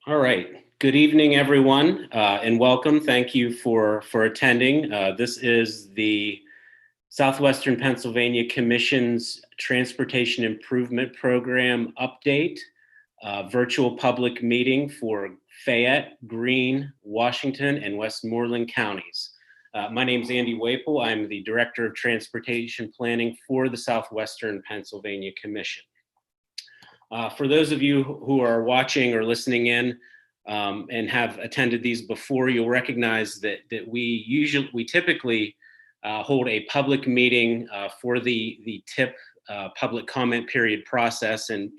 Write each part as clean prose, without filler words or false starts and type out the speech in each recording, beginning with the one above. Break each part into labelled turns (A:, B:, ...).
A: All right. Good evening, everyone, and welcome. Thank you for attending. This is the Southwestern Pennsylvania Commission's Transportation Improvement Program update, virtual public meeting for Fayette, Greene, Washington, and Westmoreland counties. My name is Andy Waple. I'm the Director of Transportation Planning for the Southwestern Pennsylvania Commission. For those of you who are watching or listening in and have attended these before, you'll recognize that we typically hold a public meeting for the TIP public comment period process in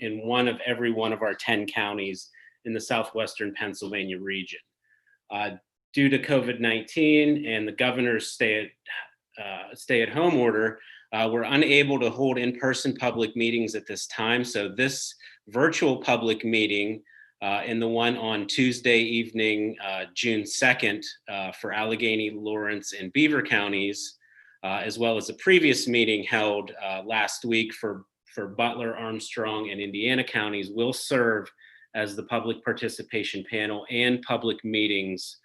A: every one of our 10 counties in the Southwestern Pennsylvania region. Due to COVID-19 and the governor's stay-at-home order, we're unable to hold in-person public meetings at this time. So this virtual public meeting and the one on Tuesday evening, June 2nd, for Allegheny, Lawrence, and Beaver counties, as well as a previous meeting held last week for Butler, Armstrong, and Indiana counties, will serve as the public participation panel and public meetings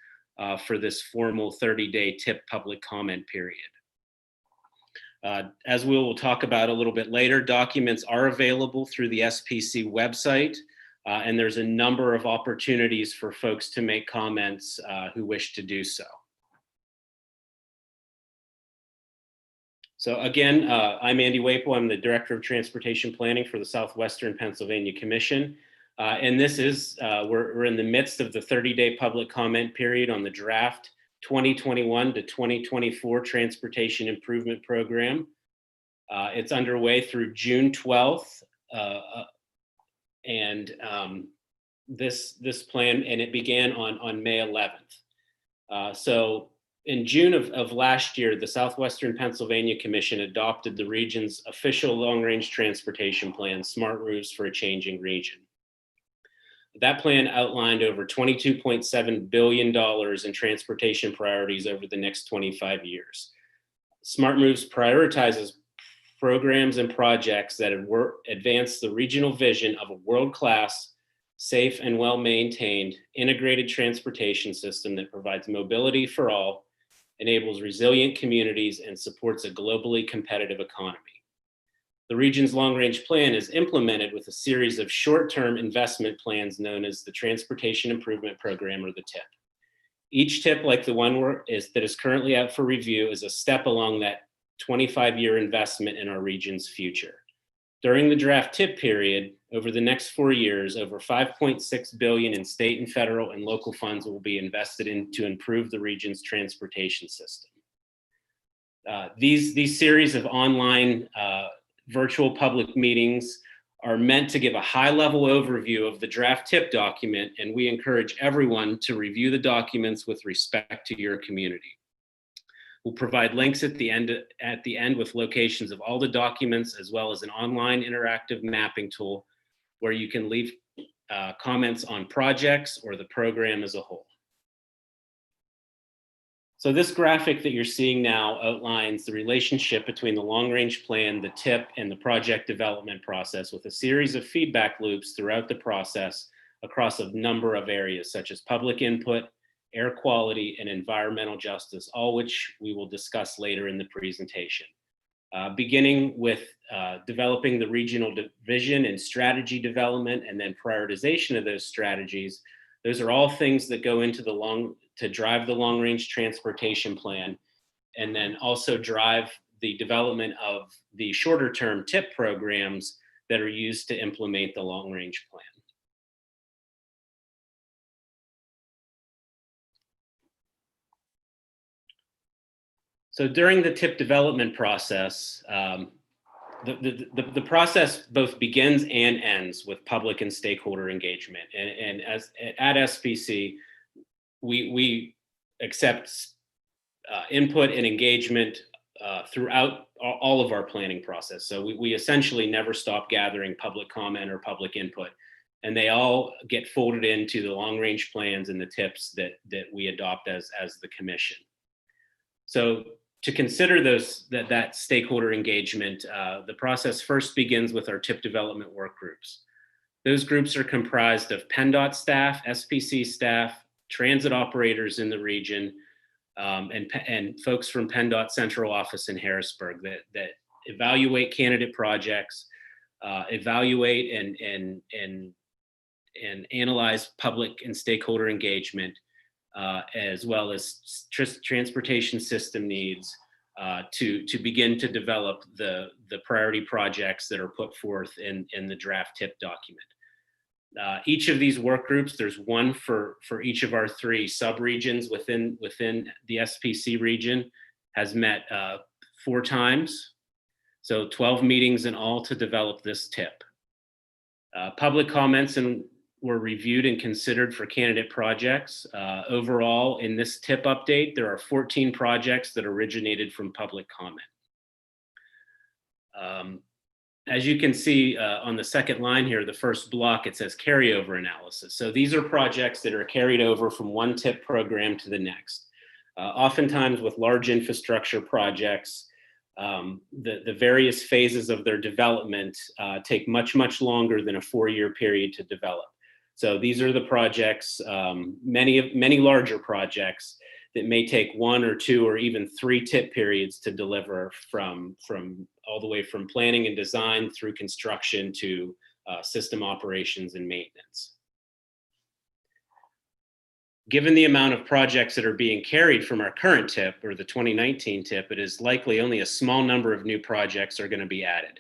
A: for this formal 30-day TIP public comment period. As we will talk about a little bit later, documents are available through the SPC website, and there's a number of opportunities for folks to make comments who wish to do so. So again, I'm Andy Waple. I'm the Director of Transportation Planning for the Southwestern Pennsylvania Commission. And this is, we're in the midst of the 30-day public comment period on the draft 2021 to 2024 Transportation Improvement Program. It's underway through June 12th. This plan, and it began on May 11th. So in June of last year, the Southwestern Pennsylvania Commission adopted the region's official long-range transportation plan, Smart Routes for a Changing Region. That plan outlined over $22.7 billion in transportation priorities over the next 25 years. Smart Moves prioritizes programs and projects that advance the regional vision of a world-class, safe, and well-maintained integrated transportation system that provides mobility for all, enables resilient communities, and supports a globally competitive economy. The region's long-range plan is implemented with a series of short-term investment plans known as the Transportation Improvement Program, or the TIP. Each TIP, like the one that is currently out for review, is a step along that 25-year investment in our region's future. During the draft TIP period, over the next 4 years, over $5.6 billion in state and federal and local funds will be invested in to improve the region's transportation system. These series of online virtual public meetings are meant to give a high-level overview of the draft TIP document, and we encourage everyone to review the documents with respect to your community. We'll provide links at the end with locations of all the documents, as well as an online interactive mapping tool where you can leave comments on projects or the program as a whole. So this graphic that you're seeing now outlines the relationship between the long-range plan, the TIP, and the project development process, with a series of feedback loops throughout the process across a number of areas such as public input, air quality, and environmental justice, all which we will discuss later in the presentation. Beginning with developing the regional vision and strategy development, and then prioritization of those strategies. Those are all things that go into to drive the long-range transportation plan, and then also drive the development of the shorter-term TIP programs that are used to implement the long-range plan. So during the TIP development process, the process both begins and ends with public and stakeholder engagement. And as at SPC, we accept input and engagement throughout all of our planning process. So we essentially never stop gathering public comment or public input, and they all get folded into the long-range plans and the TIPs that we adopt as the commission. So to consider that stakeholder engagement, the process first begins with our TIP development work groups. Those groups are comprised of PennDOT staff, SPC staff, transit operators in the region, and folks from PennDOT Central Office in Harrisburg that evaluate candidate projects, evaluate and analyze public and stakeholder engagement, as well as transportation system needs, to begin to develop the priority projects that are put forth in the draft TIP document. Each of these work groups, there's one for each of our 3 subregions within the SPC region, has met 4 times. So 12 meetings in all to develop this TIP. Public comments were reviewed and considered for candidate projects. Overall, in this TIP update, there are 14 projects that originated from public comment. As you can see on the second line here, the first block, it says carryover analysis. So these are projects that are carried over from one TIP program to the next. Oftentimes with large infrastructure projects, the various phases of their development take much longer than a 4-year period to develop. So these are the projects, many larger projects that may take 1 or 2 or even 3 TIP periods to deliver, from all the way from planning and design through construction to system operations and maintenance. Given the amount of projects that are being carried from our current TIP, or the 2019 TIP, it is likely only a small number of new projects are going to be added.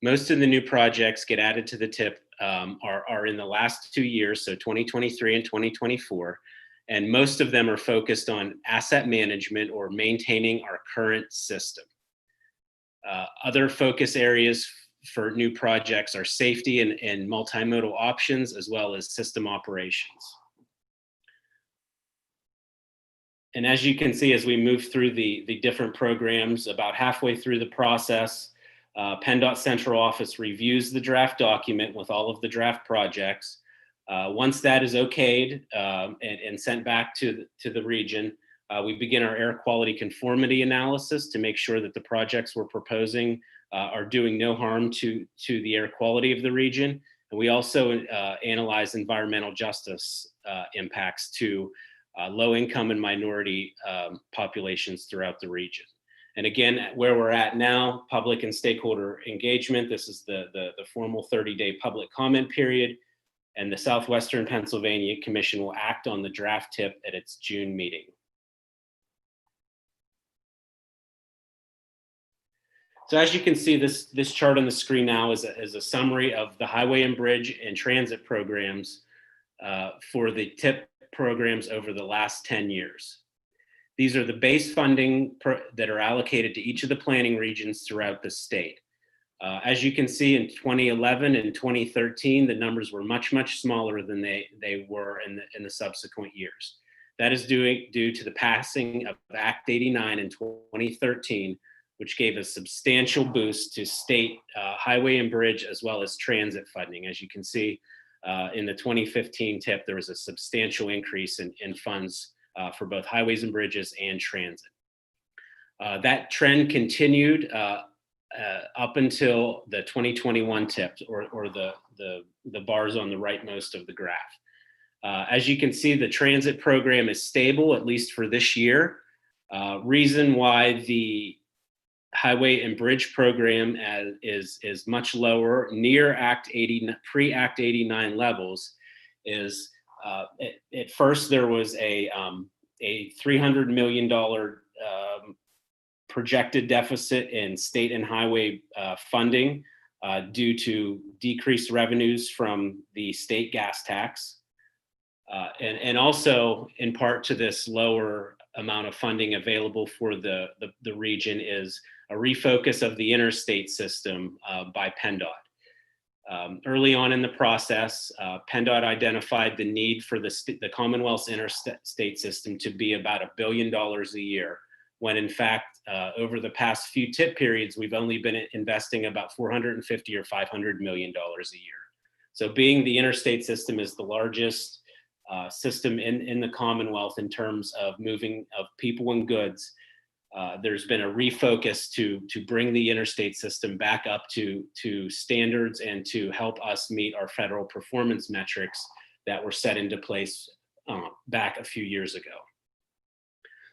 A: Most of the new projects get added to the TIP are in the last 2 years, so 2023 and 2024, and most of them are focused on asset management or maintaining our current system. Other focus areas for new projects are safety and multimodal options, as well as system operations. And as you can see, as we move through the different programs, about halfway through the process, PennDOT Central Office reviews the draft document with all of the draft projects. Once that is okayed and sent back to the region, we begin our air quality conformity analysis to make sure that the projects we're proposing are doing no harm to the air quality of the region. And we also analyze environmental justice impacts to low-income and minority populations throughout the region. And again, where we're at now, public and stakeholder engagement, this is the formal 30-day public comment period, and the Southwestern Pennsylvania Commission will act on the draft TIP at its June meeting. So as you can see, this chart on the screen now is a summary of the highway and bridge and transit programs for the TIP programs over the last 10 years. These are the base funding that are allocated to each of the planning regions throughout the state. As you can see, in 2011 and 2013, the numbers were much smaller than they were in the subsequent years. That is due to the passing of Act 89 in 2013, which gave a substantial boost to state highway and bridge, as well as transit funding. As you can see, in the 2015 TIP, there was a substantial increase in funds for both highways and bridges and transit. That trend continued up until the 2021 TIP, or the bars on the rightmost of the graph. As you can see, the transit program is stable, at least for this year. Reason why the highway and bridge program is much lower, near pre-Act 89 levels, is at first there was a $300 million projected deficit in state and highway funding due to decreased revenues from the state gas tax. And also, in part to this lower amount of funding available for the region, is a refocus of the interstate system by PennDOT. Early on in the process, PennDOT identified the need for the Commonwealth's interstate system to be about $1 billion a year, when in fact, over the past few TIP periods, we've only been investing about $450 or $500 million a year. So being the interstate system is the largest system in the Commonwealth in terms of moving of people and goods, there's been a refocus to bring the interstate system back up to standards and to help us meet our federal performance metrics that were set into place back a few years ago.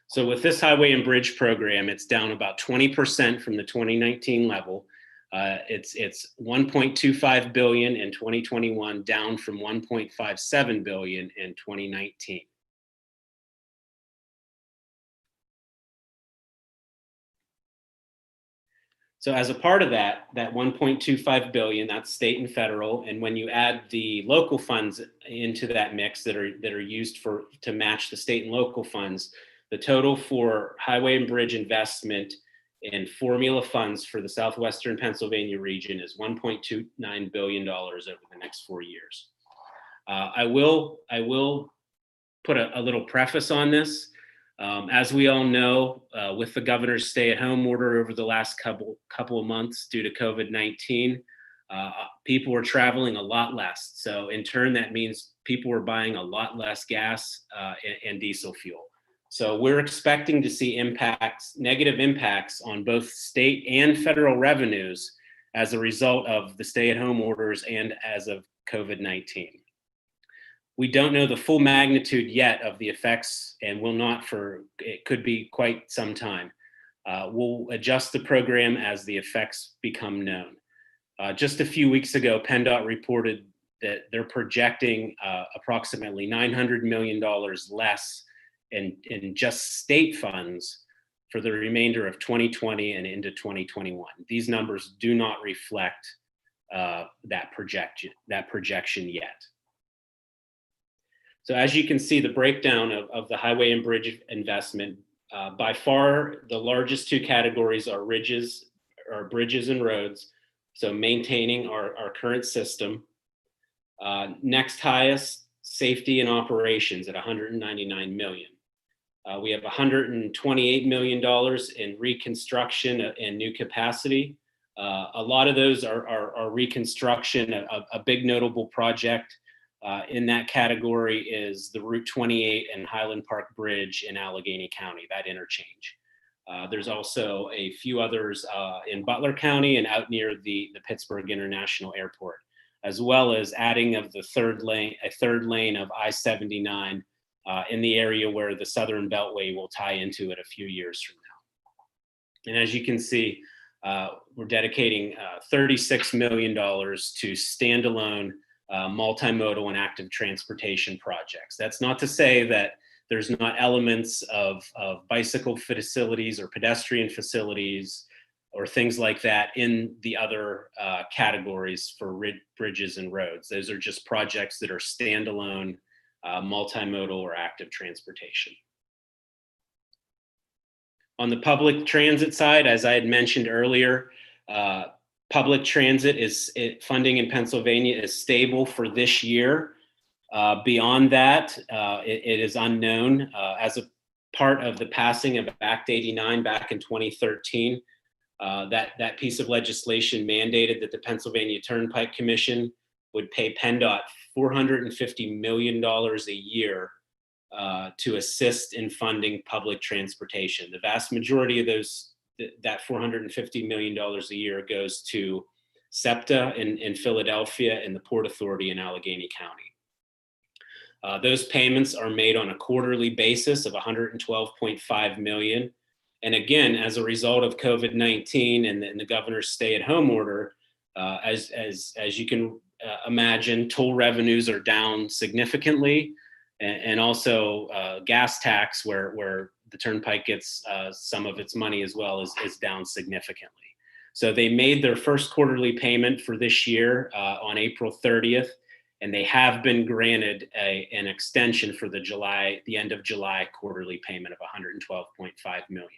A: So with this highway and bridge program, it's down about 20% from the 2019 level. It's 1.25 billion in 2021, down from 1.57 billion in 2019. So as a part of that 1.25 billion, that's state and federal, and when you add the local funds into that mix that are used to match the state and local funds, the total for highway and bridge investment and formula funds for the Southwestern Pennsylvania region is $1.29 billion over the next 4 years. I will put a little preface on this. As we all know, with the governor's stay-at-home order over the last couple of months due to COVID-19, people were traveling a lot less. So in turn, that means people were buying a lot less gas and diesel fuel. So we're expecting to see negative impacts on both state and federal revenues as a result of the stay-at-home orders and as of COVID-19. We don't know the full magnitude yet of the effects and will not it could be quite some time. We'll adjust the program as the effects become known. Just a few weeks ago, PennDOT reported that they're projecting approximately $900 million less in just state funds for the remainder of 2020 and into 2021. These numbers do not reflect that projection yet. So as you can see, the breakdown of the highway and bridge investment, by far the largest two categories are bridges and roads, so maintaining our current system. Next highest, safety and operations at $199 million. We have $128 million in reconstruction and new capacity. A lot of those are reconstruction. A big notable project in that category is the Route 28 and Highland Park Bridge in Allegheny County, that interchange. There's also a few others in Butler County and out near the Pittsburgh International Airport, as well as adding of a third lane of I-79 in the area where the Southern Beltway will tie into it a few years from now. And as you can see, we're dedicating $36 million to standalone multimodal and active transportation projects. That's not to say that there's not elements of bicycle facilities or pedestrian facilities or things like that in the other categories for bridges and roads. Those are just projects that are standalone multimodal or active transportation. On the public transit side, as I had mentioned earlier, public transit funding in Pennsylvania is stable for this year. Beyond that, it is unknown. As a part of the passing of Act 89 back in 2013, that piece of legislation mandated that the Pennsylvania Turnpike Commission would pay PennDOT $450 million a year to assist in funding public transportation. The vast majority of that $450 million a year goes to SEPTA in Philadelphia and the Port Authority in Allegheny County. Those payments are made on a quarterly basis of $112.5 million. And again, as a result of COVID-19 and the governor's stay-at-home order, as you can imagine, toll revenues are down significantly, and also gas tax, where the Turnpike gets some of its money as well, is down significantly. So they made their first quarterly payment for this year on April 30th, and they have been granted an extension for the end of July quarterly payment of $112.5 million.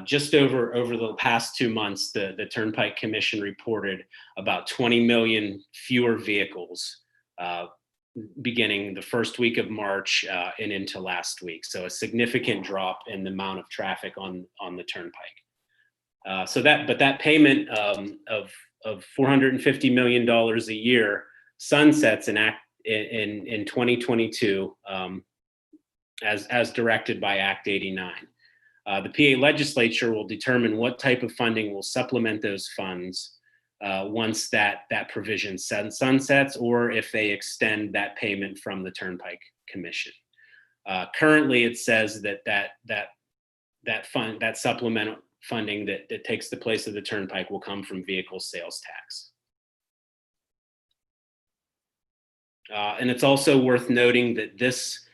A: Just over the past 2 months, the Turnpike Commission reported about 20 million fewer vehicles beginning the first week of March and into last week. So a significant drop in the amount of traffic on the Turnpike. But that payment of $450 million a year sunsets in 2022 as directed by Act 89. The PA legislature will determine what type of funding will supplement those funds once that provision sunsets, or if they extend that payment from the Turnpike Commission. Currently, it says that supplemental funding that takes the place of the Turnpike will come from vehicle sales tax. And it's also worth noting that this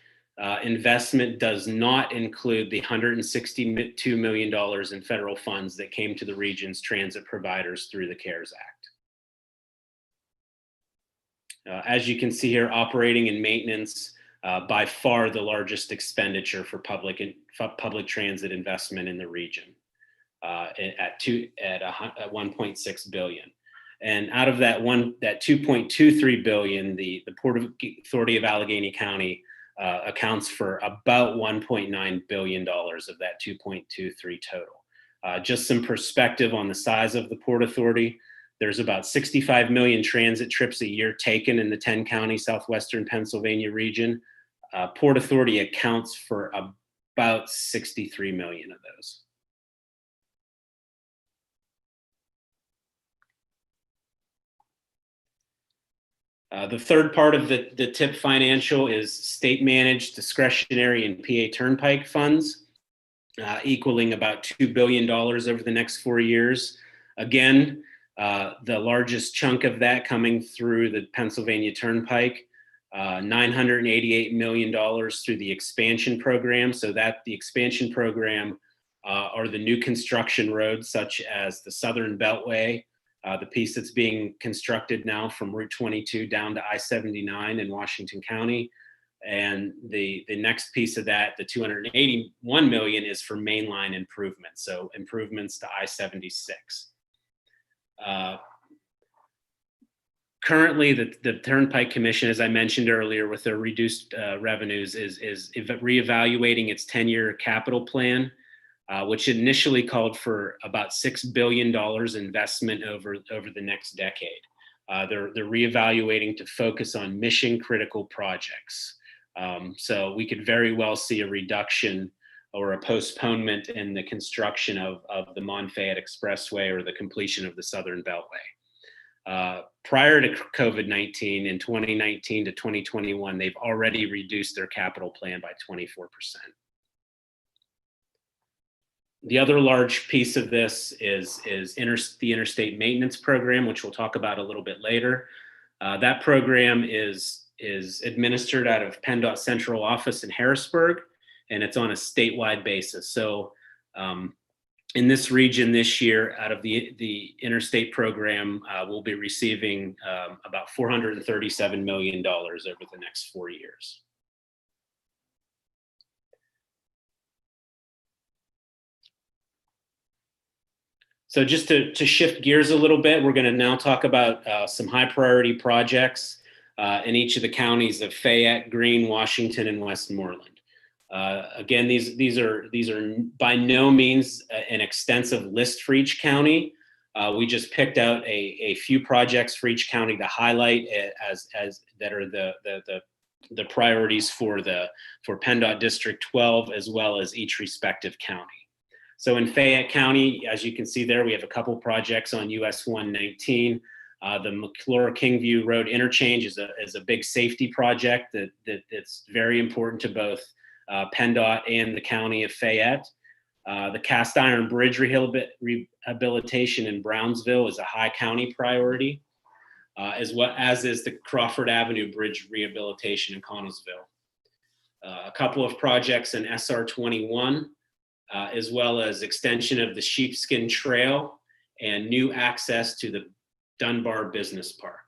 A: investment does not include the $162 million in federal funds that came to the region's transit providers through the CARES Act. As you can see here, operating and maintenance, by far the largest expenditure for public transit investment in the region, at $1.6 billion. And out of that $2.23 billion, the Port Authority of Allegheny County accounts for about $1.9 billion of that 2.23 total. Just some perspective on the size of the Port Authority. There's about 65 million transit trips a year taken in the 10-county southwestern Pennsylvania region. Port Authority accounts for about 63 million of those. The third part of the TIP financial is state-managed discretionary and PA Turnpike funds, equaling about $2 billion over the next 4 years. Again, the largest chunk of that coming through the Pennsylvania Turnpike, $988 million through the expansion program. So that the expansion program are the new construction roads, such as the Southern Beltway, the piece that's being constructed now from Route 22 down to I-79 in Washington County. And the next piece of that, the $281 million, is for mainline improvements, so improvements to I-76. Currently, the Turnpike Commission, as I mentioned earlier, with their reduced revenues, is reevaluating its 10-year capital plan, which initially called for about $6 billion investment over the next decade. They're reevaluating to focus on mission critical projects. So we could very well see a reduction or a postponement in the construction of the Mon-Fayette Expressway or the completion of the Southern Beltway. Prior to COVID-19, in 2019 to 2021, they've already reduced their capital plan by 24%. The other large piece of this is the Interstate Maintenance Program, which we'll talk about a little bit later. That program is administered out of PennDOT Central Office in Harrisburg, and it's on a statewide basis. So in this region this year, out of the interstate program, we'll be receiving about $437 million over the next 4 years. So just to shift gears a little bit, we're going to now talk about some high priority projects in each of the counties of Fayette, Greene, Washington, and Westmoreland. Again, these are by no means an extensive list for each county. We just picked out a few projects for each county to highlight as that are the priorities for PennDOT District 12, as well as each respective county. So in Fayette County, as you can see there, we have a couple projects on US 119. The McClure-Kingview Road interchange is a big safety project that's very important to both PennDOT and the county of Fayette. The cast iron bridge rehabilitation in Brownsville is a high county priority, as well as is the Crawford Avenue Bridge rehabilitation in Connellsville. A couple of projects in SR 21, as well as extension of the Sheepskin Trail and new access to the Dunbar Business Park.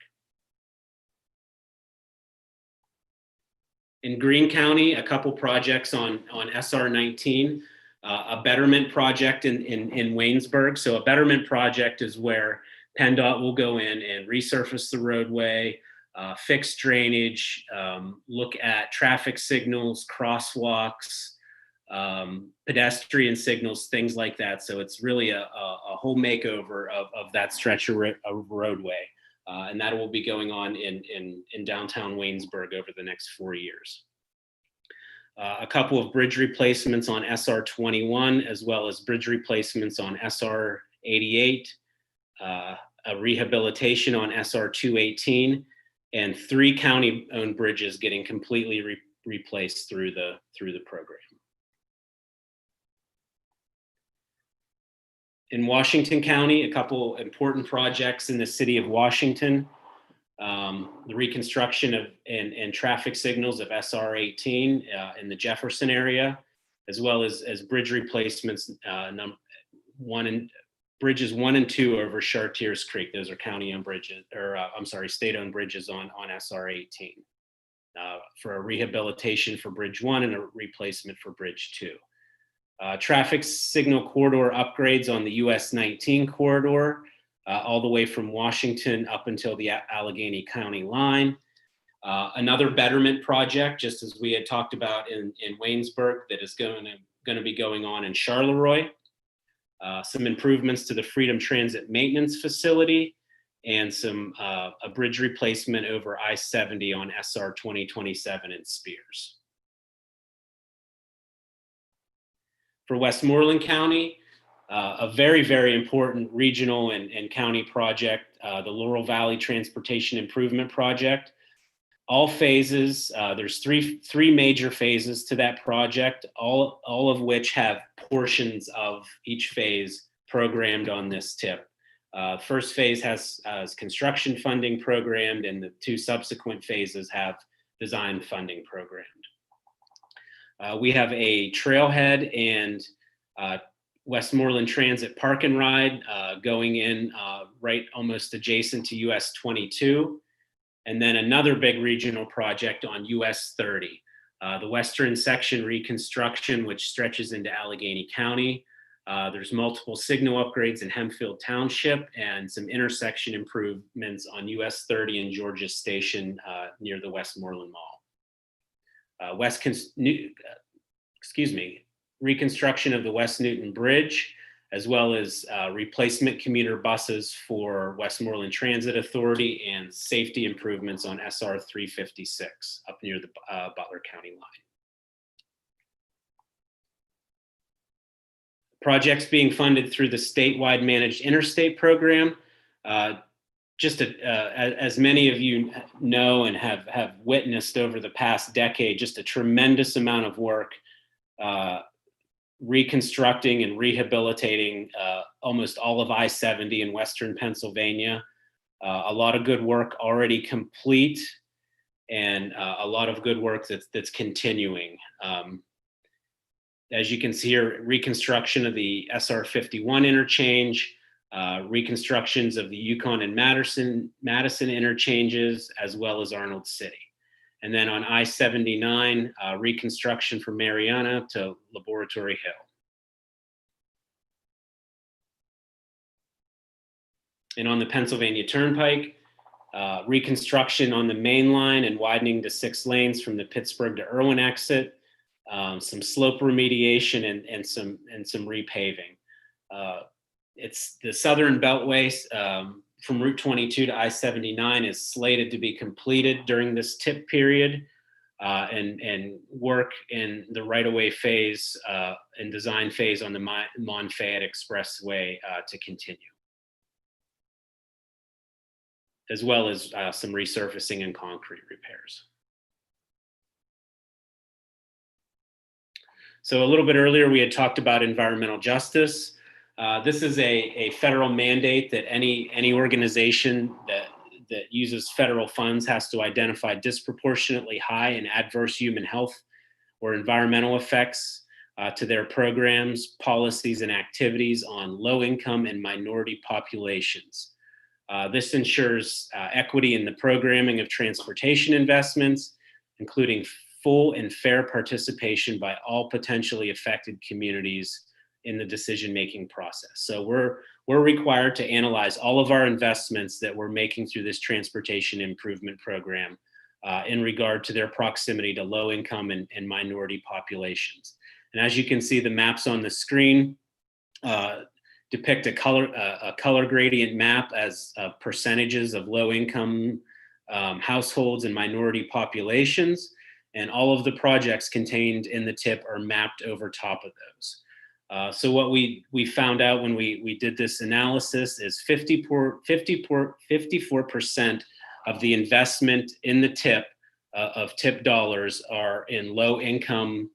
A: In Greene County, a couple projects on SR 19, a betterment project in Waynesburg. So a betterment project is where PennDOT will go in and resurface the roadway, fix drainage, look at traffic signals, crosswalks, pedestrian signals, things like that. So it's really a whole makeover of that stretch of roadway. And that will be going on in downtown Waynesburg over the next 4 years. a couple of bridge replacements on SR 21, as well as bridge replacements on SR 88, a rehabilitation on SR 218, and 3 county-owned bridges getting completely replaced through the program. In Washington County, a couple important projects in the city of Washington. The reconstruction of and traffic signals of SR 18 in the Jefferson area, as well as bridge replacements, bridges 1 and 2 over Chartiers Creek. Those are county-owned bridges, or state-owned bridges on SR 18 for a rehabilitation for Bridge 1 and a replacement for Bridge 2. Traffic signal corridor upgrades on the US 19 corridor, all the way from Washington up until the Allegheny County line. Another betterment project, just as we had talked about in Waynesburg, that is going to be going on in Charleroi. Some improvements to the Freedom Transit Maintenance Facility, and a bridge replacement over I-70 on SR 2027 in Spears. For Westmoreland County, a very, very important regional and county project, the Laurel Valley Transportation Improvement Project. All phases, there's three major phases to that project, all of which have portions of each phase programmed on this tip. First phase has construction funding programmed, and the 2 subsequent phases have design funding programmed. We have a trailhead and Westmoreland Transit Park and Ride going in right almost adjacent to US 22. And then another big regional project on US 30. The western section reconstruction, which stretches into Allegheny County. There's multiple signal upgrades in Hempfield Township and some intersection improvements on US 30 and Georgia Station near the Westmoreland Mall. Reconstruction of the West Newton Bridge, as well as replacement commuter buses for Westmoreland Transit Authority, and safety improvements on SR 356 up near the Butler County line. Projects being funded through the statewide managed interstate program. As many of you know and have witnessed over the past decade, just a tremendous amount of work reconstructing and rehabilitating almost all of I-70 in Western Pennsylvania. A lot of good work already complete, and a lot of good work that's continuing. As you can see here, reconstruction of the SR 51 interchange, reconstructions of the Yukon and Madison interchanges, as well as Arnold City. And then on I-79, reconstruction from Mariana to Laboratory Hill. And on the Pennsylvania Turnpike, reconstruction on the main line and widening to 6 lanes from the Pittsburgh to Irwin exit, some slope remediation and some repaving. It's the Southern Beltway from Route 22 to I-79 is slated to be completed during this TIP period, and work in the right-of-way phase and design phase on the Mon-Fayette Expressway to continue, as well as some resurfacing and concrete repairs. So a little bit earlier, we had talked about environmental justice. This is a federal mandate that any organization that uses federal funds has to identify disproportionately high and adverse human health or environmental effects to their programs, policies, and activities on low-income and minority populations. This ensures equity in the programming of transportation investments, including full and fair participation by all potentially affected communities in the decision-making process. So we're required to analyze all of our investments that we're making through this transportation improvement program in regard to their proximity to low-income and minority populations. And as you can see, the maps on the screen depict a color gradient map as percentages of low-income households and minority populations. and all of the projects contained in the TIP are mapped over top of those. So what we found out when we did this analysis is 54% of the investment in the TIP of TIP dollars are in low income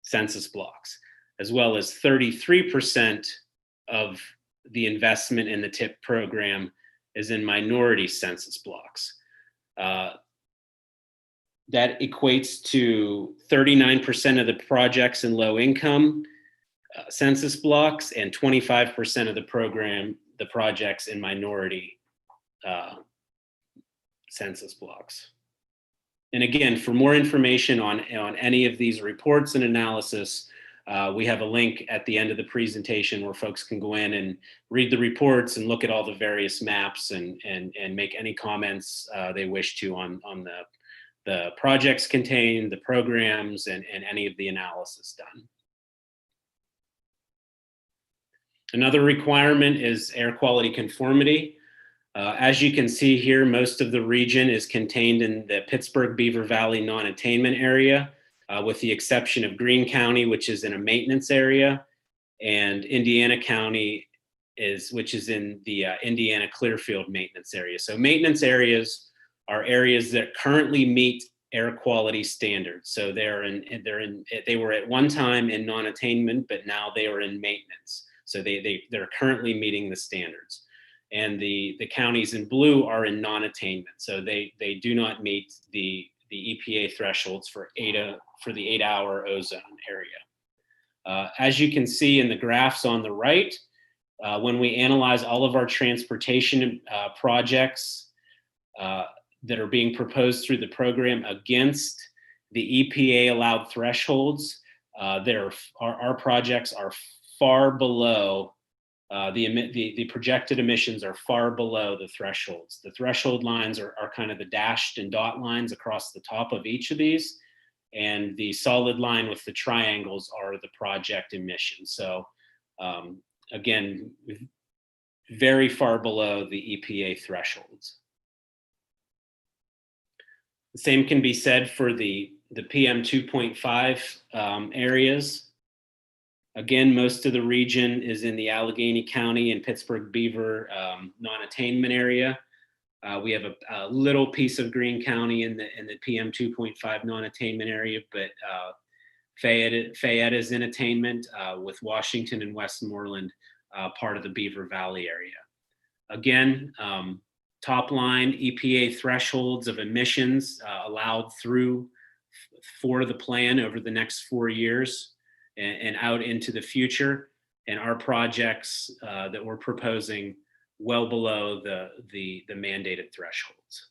A: census blocks, as well as 33% of the investment in the TIP program is in minority census blocks. That equates to 39% of the projects in low income census blocks and 25% of the projects in minority census blocks. And again, for more information on any of these reports and analysis, we have a link at the end of the presentation where folks can go in and read the reports and look at all the various maps and make any comments they wish to on the projects contained, the programs, and any of the analysis done. Another requirement is air quality conformity. As you can see here, most of the region is contained in the Pittsburgh-Beaver Valley non-attainment area, with the exception of Greene County, which is in a maintenance area, and Indiana County, which is in the Indiana Clearfield maintenance area. So maintenance areas are areas that currently meet air quality standards. So they were at one time in non-attainment, but now they are in maintenance. So they're currently meeting the standards. And the counties in blue are in non-attainment. So they do not meet the EPA thresholds for the 8-hour ozone area. As you can see in the graphs on the right, when we analyze all of our transportation projects that are being proposed through the program against the EPA allowed thresholds, our projects are far below the projected emissions are far below the thresholds. The threshold lines are kind of the dashed and dot lines across the top of each of these, and the solid line with the triangles are the project emissions. So again, very far below the EPA thresholds. The same can be said for the PM 2.5 areas. Again, most of the region is in the Allegheny County and Pittsburgh-Beaver non-attainment area. We have a little piece of Greene County in the PM 2.5 non-attainment area, but Fayette is in attainment, with Washington and Westmoreland part of the Beaver Valley area. Again, top line EPA thresholds of emissions allowed for the plan over the next 4 years and out into the future, and our projects that we're proposing well below the mandated thresholds.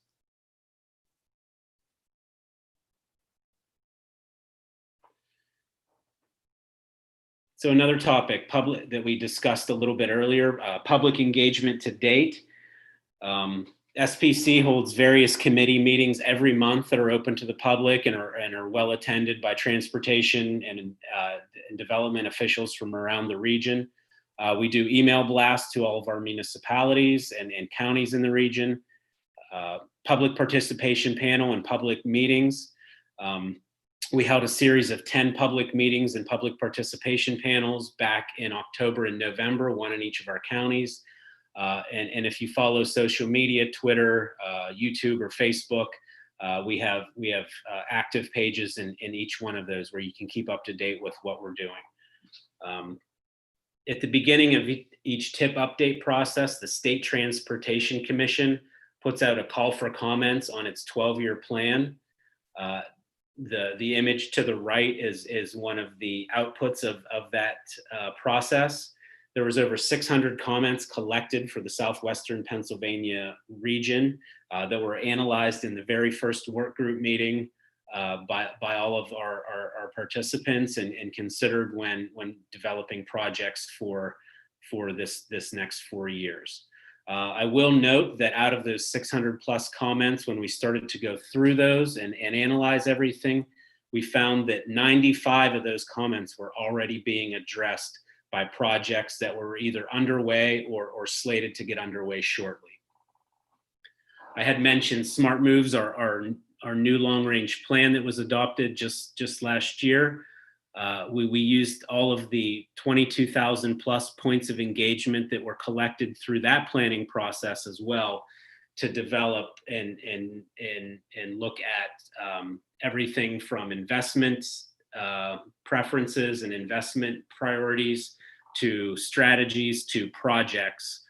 A: So another topic that we discussed a little bit earlier, public engagement to date. SPC holds various committee meetings every month that are open to the public and are well attended by transportation and development officials from around the region. We do email blasts to all of our municipalities and counties in the region, public participation panel and public meetings. We held a series of 10 public meetings and public participation panels back in October and November, one in each of our counties. And if you follow social media, Twitter, YouTube, or Facebook, we have active pages in each one of those where you can keep up to date with what we're doing. At the beginning of each TIP update process, the State Transportation Commission puts out a call for comments on its 12-year plan. The image to the right is one of the outputs of that process. There was over 600 comments collected for the Southwestern Pennsylvania region that were analyzed in the very first work group meeting by all of our participants and considered when developing projects for this next 4 years. I will note that out of those 600 plus comments, when we started to go through those and analyze everything, we found that 95 of those comments were already being addressed by projects that were either underway or slated to get underway shortly. I had mentioned smart moves are our new long-range plan that was adopted just last year. We used all of the 22,000 plus points of engagement that were collected through that planning process as well to develop and look at everything from investments, preferences and investment priorities to strategies to projects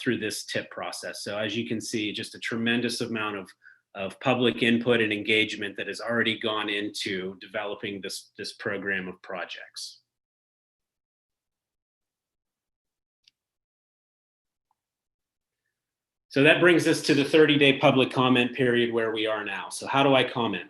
A: through this TIP process. So as you can see, just a tremendous amount of public input and engagement that has already gone into developing this program of projects. So that brings us to the 30-day public comment period where we are now. So how do I comment?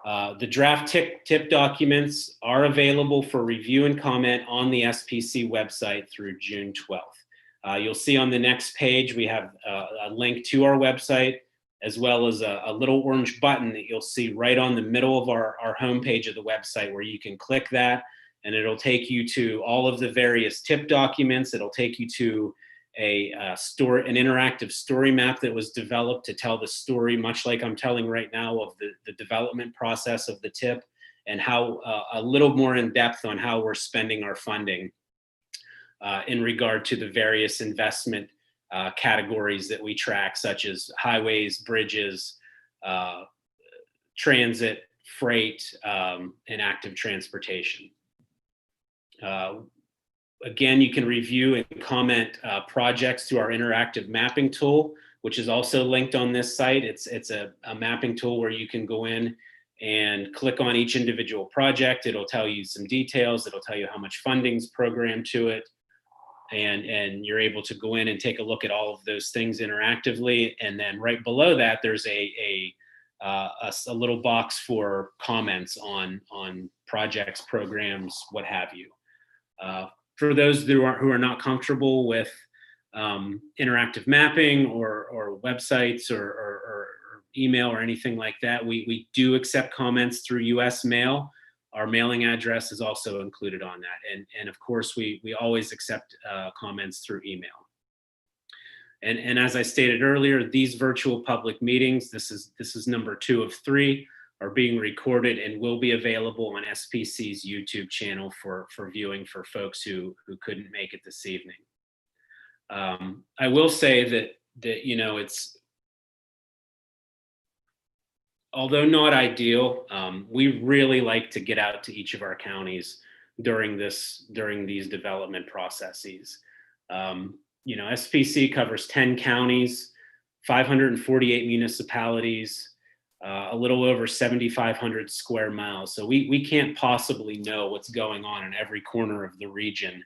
A: The draft TIP documents are available for review and comment on the SPC website through June 12th. You'll see on the next page, we have a link to our website, as well as a little orange button that you'll see right on the middle of our homepage of the website, where you can click that and it'll take you to all of the various TIP documents. It'll take you to an interactive story map that was developed to tell the story, much like I'm telling right now, of the development process of the TIP, and how a little more in depth on how we're spending our funding in regard to the various investment categories that we track, such as highways, bridges, transit, freight, and active transportation. Again, you can review and comment projects through our interactive mapping tool, which is also linked on this site. It's a mapping tool where you can go in and click on each individual project. It'll tell you some details. It'll tell you how much funding's programmed to it. And you're able to go in and take a look at all of those things interactively. And then right below that, there's a little box for comments on projects, programs, what have you. For those who are not comfortable with interactive mapping or websites or email or anything like that, we do accept comments through US mail. Our mailing address is also included on that. And of course, we always accept comments through email. And as I stated earlier, these virtual public meetings, this is number 2 of 3, are being recorded and will be available on SPC's YouTube channel for viewing for folks who couldn't make it this evening. I will say that you know, it's, although not ideal, we really like to get out to each of our counties during these development processes. You know, SPC covers 10 counties, 548 municipalities, a little over 7,500 square miles. So we can't possibly know what's going on in every corner of the region,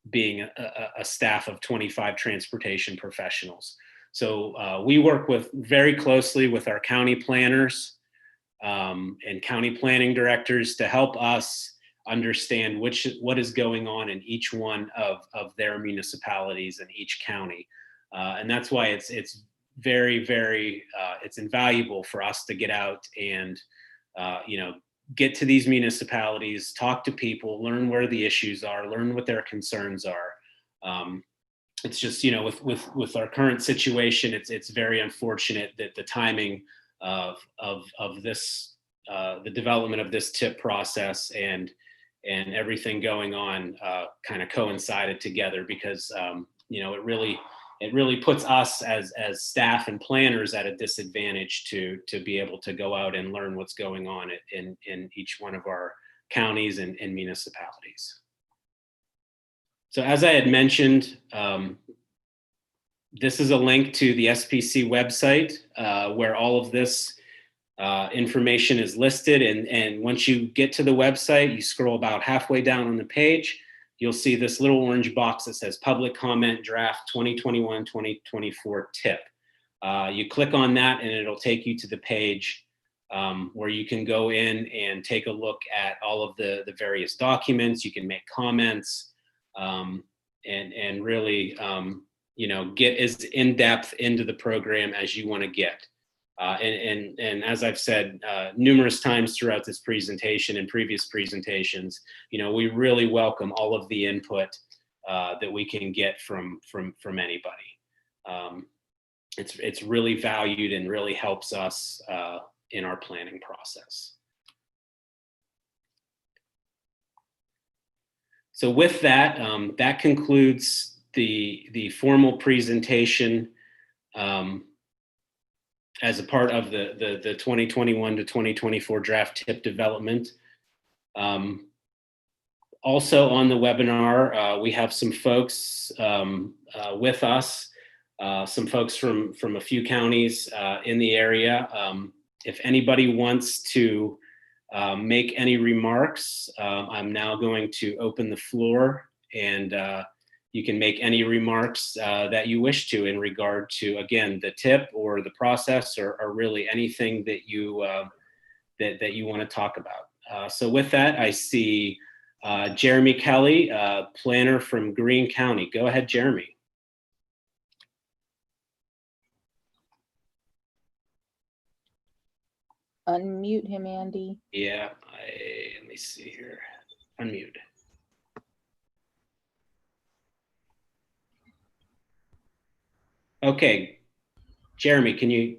A: being a staff of 25 transportation professionals. So we work very closely with our county planners and county planning directors to help us understand what is going on in each one of their municipalities in each county. And that's why it's very, very, it's invaluable for us to get out and, you know, get to these municipalities, talk to people, learn where the issues are, learn what their concerns are. It's just, you know, with our current situation, it's very unfortunate that the timing of this, the development of this TIP process and everything going on kind of coincided together, because, you know, it really puts us as staff and planners at a disadvantage to be able to go out and learn what's going on in each one of our counties and municipalities. So as I had mentioned, this is a link to the SPC website where all of this information is listed. And once you get to the website, you scroll about halfway down on the page, you'll see this little orange box that says Public Comment Draft 2021-2024 TIP. You click on that and it'll take you to the page where you can go in and take a look at all of the various documents. You can make comments and really, you know, get as in depth into the program as you want to get. And as I've said numerous times throughout this presentation and previous presentations, you know, we really welcome all of the input that we can get from anybody. it's really valued and really helps us in our planning process. So with that, that concludes the formal presentation as a part of the 2021 to 2024 draft TIP development. Also on the webinar, we have some folks with us, some folks from a few counties in the area. If anybody wants to make any remarks, I'm now going to open the floor, and you can make any remarks that you wish to in regard to, again, the TIP or the process, or really anything that you that you want to talk about. So with that, I see Jeremy Kelly, planner from Greene County. Go ahead, Jeremy.
B: Unmute him, Andy.
A: Yeah, let me see here. Unmute. Okay, Jeremy, can you?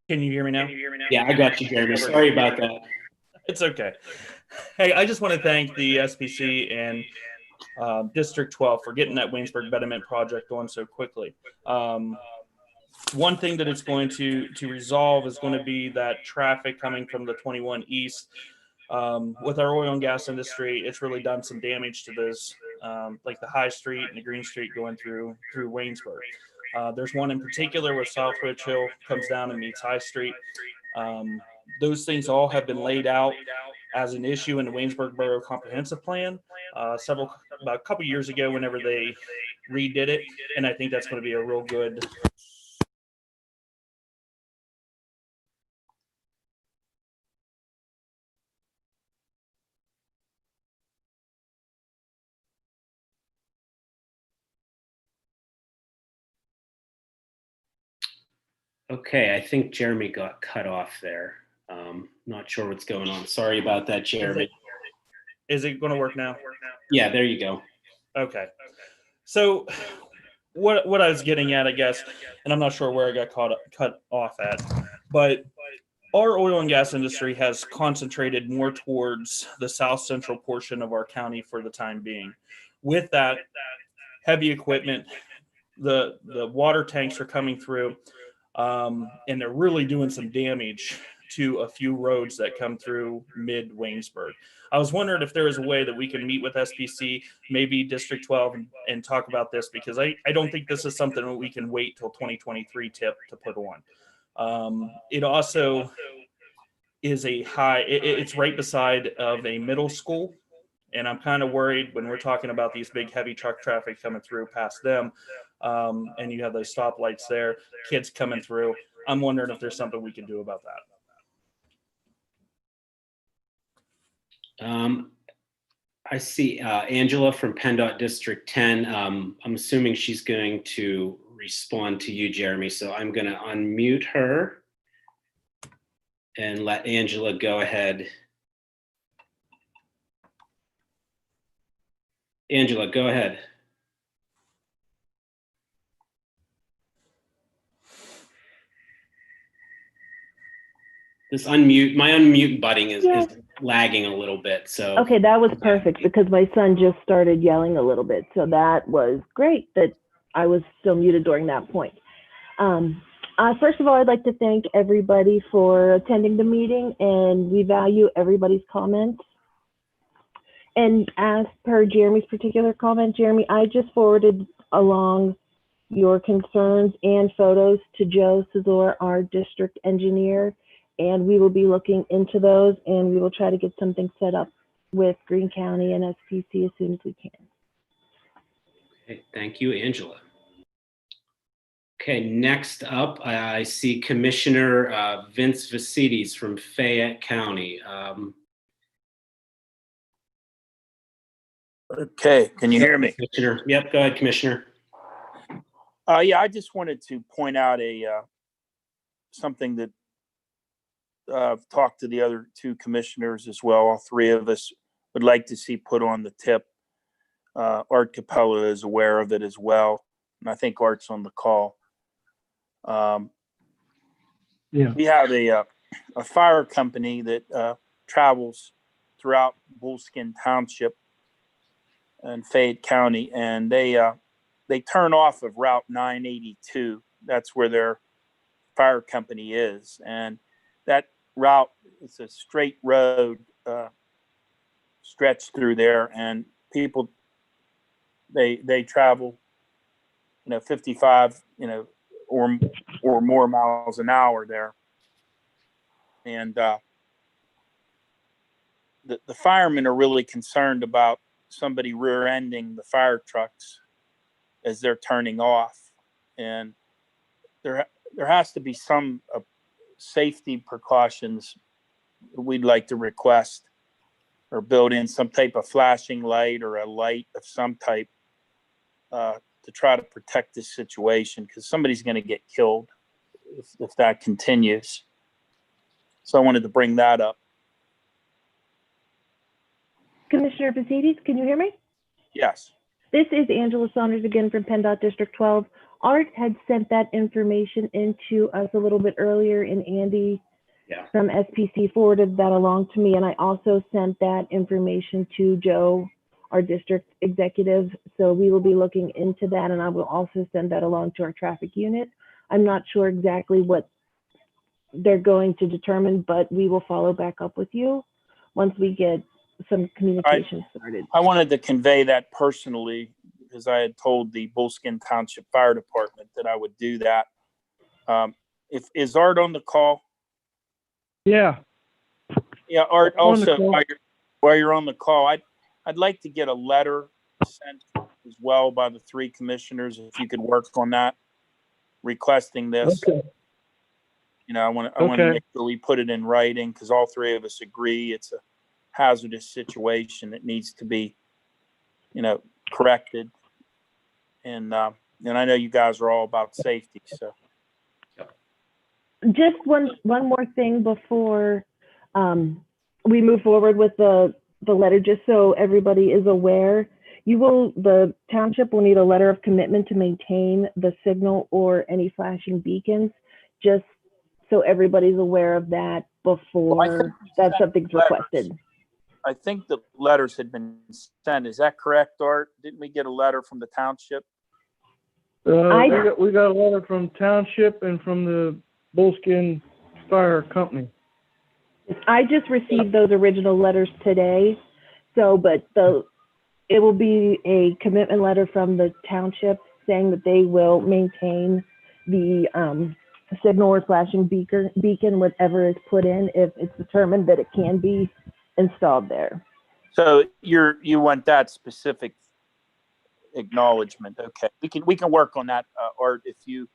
C: Can you hear me now?
A: Yeah, I got you, Jeremy. Sorry about that.
C: It's okay. Hey, I just want to thank the SPC and District 12 for getting that Waynesburg Betterment project going so quickly. One thing that it's going to resolve is going to be that traffic coming from the 21 East. With our oil and gas industry, it's really done some damage to those, like the High Street and the Green Street going through Waynesburg. There's one in particular where South Ridge Hill comes down and meets High Street. Those things all have been laid out as an issue in the Waynesburg Borough Comprehensive Plan about a couple years ago whenever they redid it. And I think that's going to be a real good.
A: Okay, I think Jeremy got cut off there. Not sure what's going on. Sorry about that, Jeremy.
C: Is it going to work now?
A: Yeah, there you go.
C: Okay. So what I was getting at, I guess, and I'm not sure where I got cut off at, but our oil and gas industry has concentrated more towards the south central portion of our county for the time being. With that, heavy equipment, the water tanks are coming through, and they're really doing some damage to a few roads that come through mid Waynesburg. I was wondering if there is a way that we can meet with SPC, maybe District 12, and talk about this, because I don't think this is something that we can wait till 2023 TIP to put on. It also is it's right beside of a middle school. And I'm kind of worried when we're talking about these big heavy truck traffic coming through past them. And you have those stoplights there, kids coming through. I'm wondering if there's something we can do about that.
A: I see Angela from PennDOT District 10. I'm assuming she's going to respond to you, Jeremy. So I'm going to unmute her and let Angela go ahead. Angela, go ahead. This unmute, my unmute button is lagging a little bit. So
D: okay, that was perfect because my son just started yelling a little bit. So that was great that I was still muted during that point. First of all, I'd like to thank everybody for attending the meeting, and we value everybody's comments. And as per Jeremy's particular comment, Jeremy, I just forwarded along your concerns and photos to Joe Cesar, our district engineer, and we will be looking into those, and we will try to get something set up with Greene County and SPC as soon as we can.
A: Okay, thank you, Angela. Okay, next up, I see Commissioner Vince Vicides from Fayette County.
E: Okay, can you hear me?
A: Commissioner, yep, go ahead, Commissioner.
E: Yeah, I just wanted to point out something that I've talked to the other two commissioners as well, all three of us. would like to see put on the tip. Art Capella is aware of it as well, and I think Art's on the call.
F: Yeah.
E: We have a fire company that travels throughout Bullskin Township and Fayette County, and they turn off of Route 982. That's where their fire company is, and that route is a straight road stretched through there, and people they travel 55 or more miles an hour there, and the firemen are really concerned about somebody rear-ending the fire trucks as they're turning off, and there has to be some safety precautions we'd like to request, or build in some type of flashing light or a light of some type to try to protect this situation, because somebody's going to get killed if that continues. So I wanted to bring that up.
D: Commissioner Pacides, can you hear me?
E: Yes.
D: This is Angelus Owners again from PennDOT District 12. Art had sent that information into us a little bit earlier, and Andy from SPC forwarded that along to me, and I also sent that information to Joe, our district executive. So we will be looking into that, and I will also send that along to our traffic unit. I'm not sure exactly what they're going to determine, but we will follow back up with you once we get some communication started.
E: I wanted to convey that personally, because I had told the Bullskin Township Fire Department that I would do that. Is Art on the call?
F: Yeah.
E: Yeah, Art,
F: On the
E: also,
F: call.
E: while you're on the call, I'd like to get a letter sent as well by the three commissioners, if you could work on that, requesting this.
F: Okay.
E: I want to
F: Okay.
E: make sure we put it in writing, because all three of us agree it's a hazardous situation that needs to be, corrected. And I know you guys are all about safety, so.
D: Just one more thing before we move forward with the letter, just so everybody is aware. The township will need a letter of commitment to maintain the signal or any flashing beacons, just so everybody's aware of that before that something's requested.
E: I think the letters had been sent. Is that correct, Art? Didn't we get a letter from the township?
F: We got a letter from Township and from the Bullskin Fire Company.
D: I just received those original letters today, but it will be a commitment letter from the township saying that they will maintain the signal or flashing beacon, whatever is put in, if it's determined that it can be installed there.
E: So you want that specific acknowledgement? Okay, we can work on that, Art. If you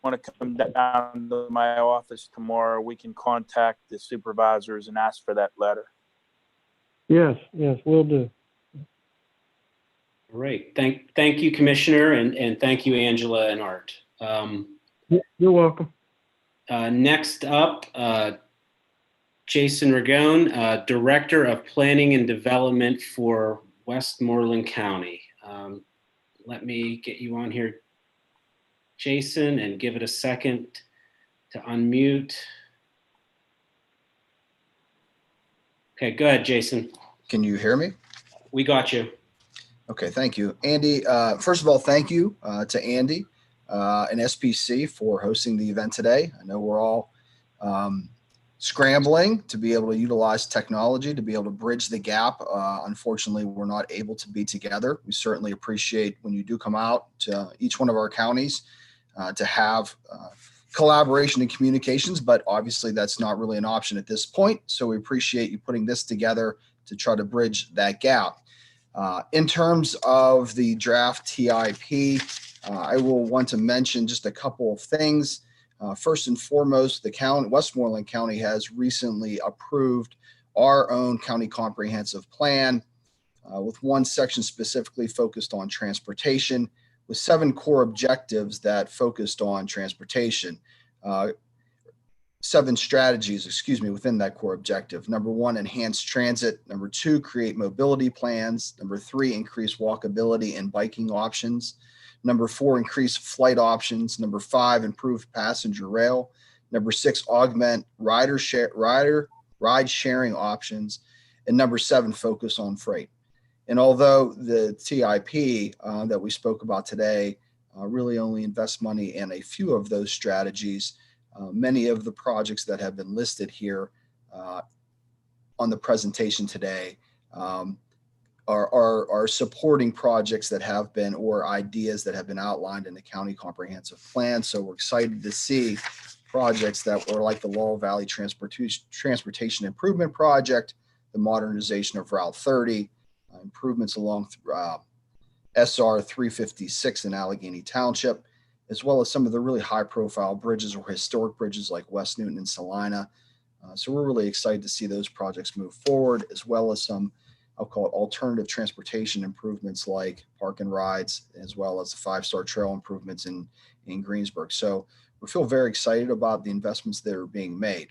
E: want to come down to my office tomorrow, we can contact the supervisors and ask for that letter.
F: Yes, will do.
A: Great. Thank you, Commissioner, and thank you, Angela and Art.
F: You're welcome.
A: Next up, Jason Ragone, Director of Planning and Development for Westmoreland County. Let me get you on here, Jason, and give it a second to unmute. Okay, go ahead, Jason.
G: Can you hear me?
A: We got you.
G: Okay, thank you. Andy, first of all, thank you to Andy and SPC for hosting the event today. I know we're all scrambling to be able to utilize technology to be able to bridge the gap. Unfortunately, we're not able to be together. We certainly appreciate when you do come out to each one of our counties to have collaboration and communications, but obviously that's not really an option at this point. So we appreciate you putting this together to try to bridge that gap. In terms of the draft TIP, I will want to mention just a couple of things. First and foremost, Westmoreland County has recently approved our own county comprehensive plan with one section specifically focused on transportation, with 7 core objectives that focused on transportation. strategies, within that core objective. Number 1, enhance transit. Number 2, create mobility plans. Number 3, increase walkability and biking options. Number 4, increase flight options. Number 5, improve passenger rail. Number 6, augment ride sharing options. And number 7, focus on freight. And although the TIP that we spoke about today really only invests money in a few of those strategies, many of the projects that have been listed here on the presentation today are supporting projects that have been, or ideas that have been outlined in the county comprehensive plan. So we're excited to see projects that were like the Laurel Valley Transportation Improvement Project, the modernization of Route 30, improvements along SR 356 in Allegheny Township, as well as some of the really high profile bridges or historic bridges like West Newton and Salina. So we're really excited to see those projects move forward, as well as some, I'll call it alternative transportation improvements like park and rides, as well as the 5-star trail improvements in Greensburg. So we feel very excited about the investments that are being made.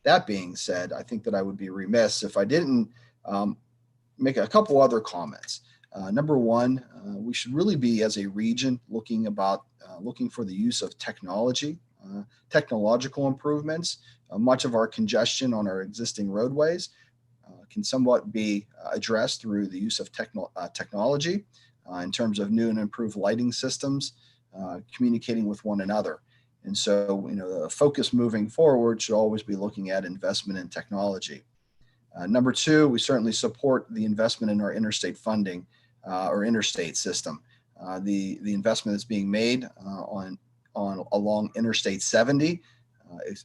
G: That being said, I think that I would be remiss if I didn't make a couple other comments. Number 1, we should really be, as a region, looking for the use of technological improvements. Much of our congestion on our existing roadways can somewhat be addressed through the use of technology in terms of new and improved lighting systems, communicating with one another. And so, the focus moving forward should always be looking at investment in technology. Number 2, we certainly support the investment in our interstate funding or interstate system. The investment that's being made along Interstate 70,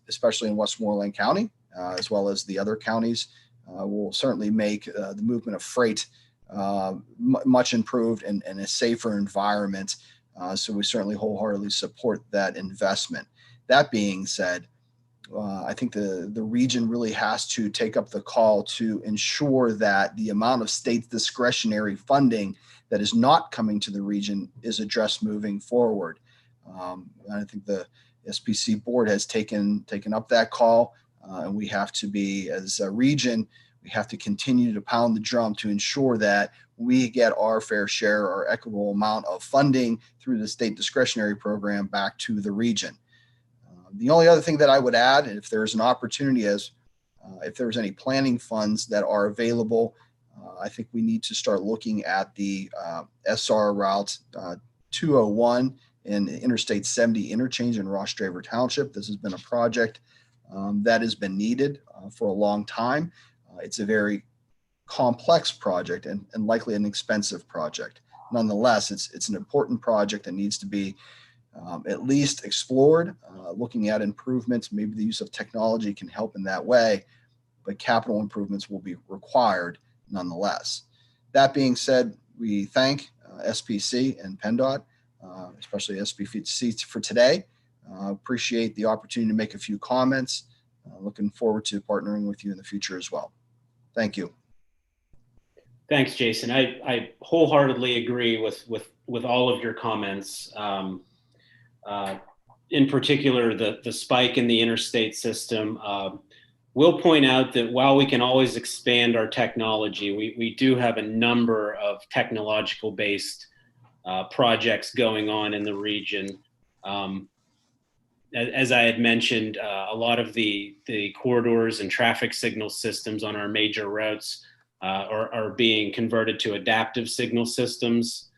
G: especially in Westmoreland County, as well as the other counties, will certainly make the movement of freight much improved and a safer environment. So we certainly wholeheartedly support that investment. That being said, I think the region really has to take up the call to ensure that the amount of state discretionary funding that is not coming to the region is addressed moving forward. I think the SPC board has taken up that call, and we have to be, as a region, we have to continue to pound the drum to ensure that we get our fair share, our equitable amount of funding through the state discretionary program back to the region. The only other thing that I would add, if there's an opportunity, is if there's any planning funds that are available, I think we need to start looking at the SR Route 201 in Interstate 70 interchange in Ross Draver Township. This has been a project that has been needed for a long time. It's a very complex project and likely an expensive project. Nonetheless, it's an important project that needs to be at least explored, looking at improvements. Maybe the use of technology can help in that way, but capital improvements will be required nonetheless. That being said, we thank SPC and PennDOT, especially SPC for today. Appreciate the opportunity to make a few comments. Looking forward to partnering with you in the future as well. Thank you.
A: Thanks, Jason. I wholeheartedly agree with all of your comments. In particular, the spike in the interstate system. We'll point out that while we can always expand our technology, we do have a number of technological based projects going on in the region. As I had mentioned, a lot of the corridors and traffic signal systems on our major routes are being converted to adaptive signal systems,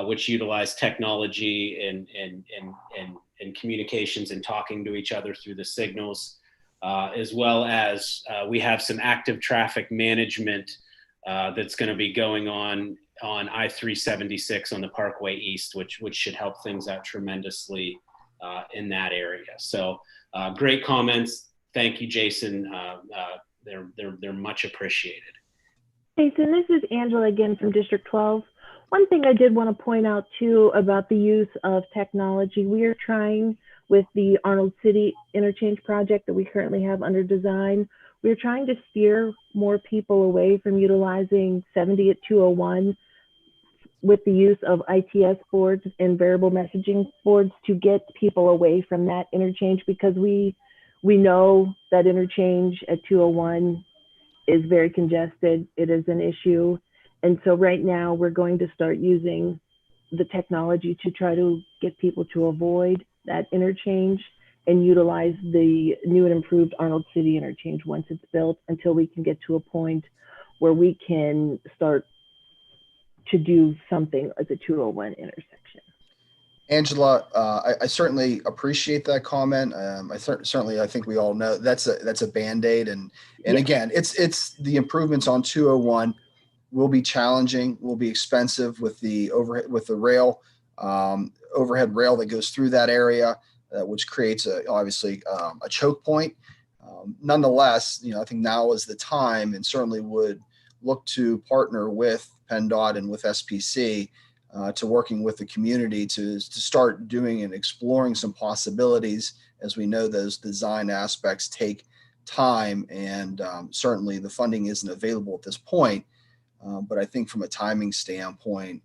A: which utilize technology and communications and talking to each other through the signals, as well as we have some active traffic management that's going to be going on I-376 on the Parkway East, which should help things out tremendously in that area. So great comments. Thank you, Jason. They're much appreciated.
D: Jason, this is Angela again from District 12. One thing I did want to point out too about the use of technology, we are trying with the Arnold City interchange project that we currently have under design. We're trying to steer more people away from utilizing 70 at 201 with the use of ITS boards and variable messaging boards to get people away from that interchange, because we We know that interchange at 201 is very congested. It is an issue. And so right now we're going to start using the technology to try to get people to avoid that interchange and utilize the new and improved Arnold City interchange once it's built, until we can get to a point where we can start to do something at the 201 intersection.
G: Angela, I certainly appreciate that comment. I think we all know that's a Band-Aid, and
D: Yeah.
G: again, it's the improvements on 201 will be challenging, will be expensive with the rail, overhead rail that goes through that area, which creates obviously a choke point. Nonetheless, I think now is the time, and certainly would look to partner with PennDOT and with SPC to working with the community to start doing and exploring some possibilities. As we know, those design aspects take time, and certainly the funding isn't available at this point. But I think from a timing standpoint,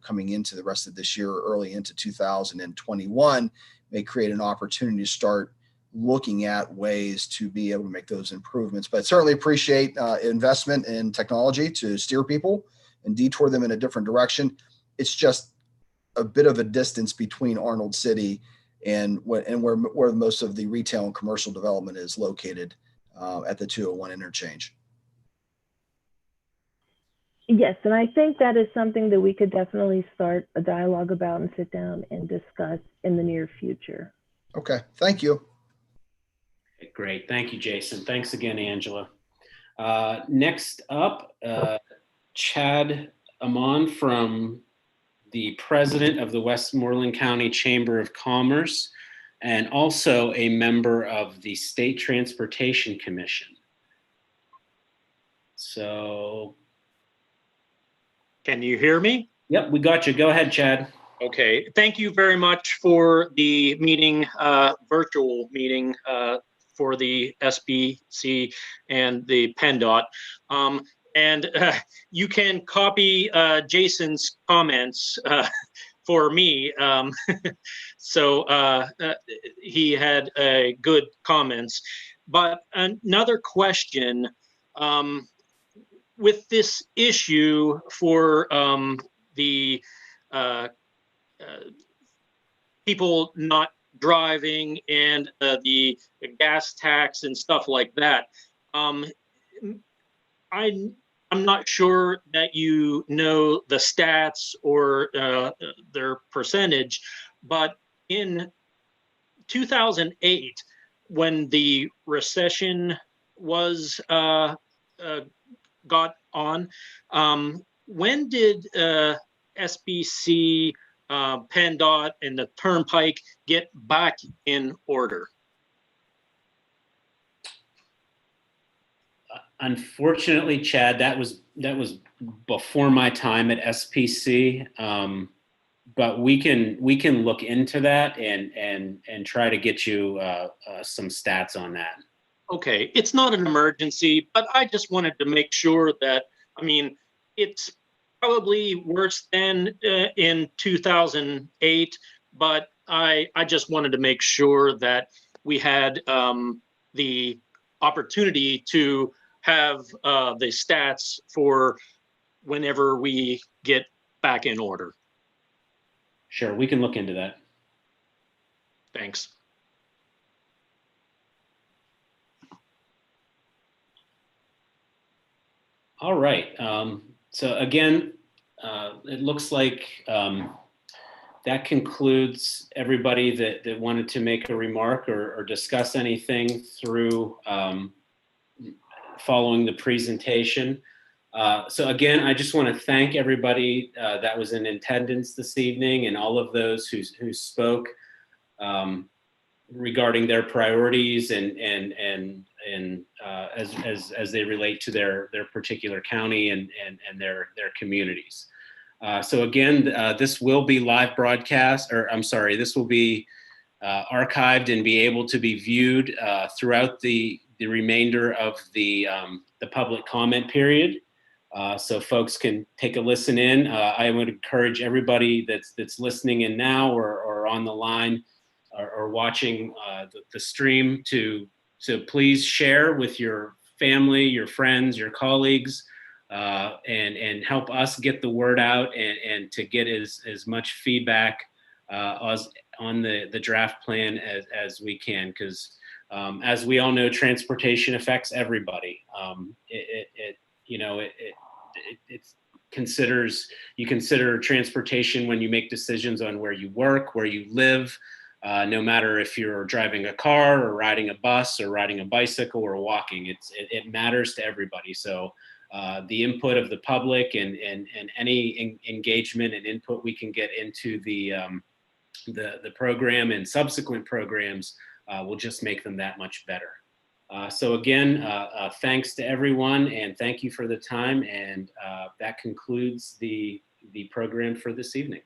G: coming into the rest of this year or early into 2021 may create an opportunity to start looking at ways to be able to make those improvements. But certainly appreciate investment in technology to steer people and detour them in a different direction. It's just a bit of a distance between Arnold City and where most of the retail and commercial development is located at the 201 interchange.
D: Yes, and I think that is something that we could definitely start a dialogue about and sit down and discuss in the near future.
G: Okay, thank you.
A: Great. Thank you, Jason. Thanks again, Angela. Next up, Chad Aman, from the president of the Westmoreland County Chamber of Commerce, and also a member of the State Transportation Commission. So,
H: can you hear me?
A: Yep, we got you. Go ahead, Chad.
H: Okay. Thank you very much for the meeting, virtual meeting for the SBC and the PennDOT. And you can copy Jason's comments for me. So he had good comments. But another question, with this issue for the people not driving and the gas tax and stuff like that, I'm not sure that you know the stats or their percentage, but in 2008, when the recession was got on, when did SBC, PennDOT, and the Turnpike get back in order?
A: Unfortunately, Chad, that was before my time at SPC. But we can look into that and try to get you some stats on that.
H: Okay, it's not an emergency, but I just wanted to make sure that, I mean, it's probably worse than in 2008, but I just wanted to make sure that we had the opportunity to have the stats for whenever we get back in order.
A: Sure, we can look into that.
H: Thanks.
A: All right. So again, it looks like that concludes everybody that wanted to make a remark or discuss anything through following the presentation. So again, I just want to thank everybody that was in attendance this evening, and all of those who spoke regarding their priorities and as they relate to their particular county and their communities. So again, this will be live broadcast, or I'm sorry, this will be archived and be able to be viewed throughout the remainder of the public comment period. So folks can take a listen in. I would encourage everybody that's listening in now or on the line are watching the stream to please share with your family, your friends, your colleagues, and help us get the word out and to get as much feedback on the draft plan as we can, because as we all know, transportation affects everybody. You consider transportation when you make decisions on where you work, where you live, no matter if you're driving a car or riding a bus or riding a bicycle or walking. It matters to everybody. So the input of the public and any engagement and input we can get into the program and subsequent programs will just make them that much better. So again, thanks to everyone, and thank you for the time. And that concludes the program for this evening.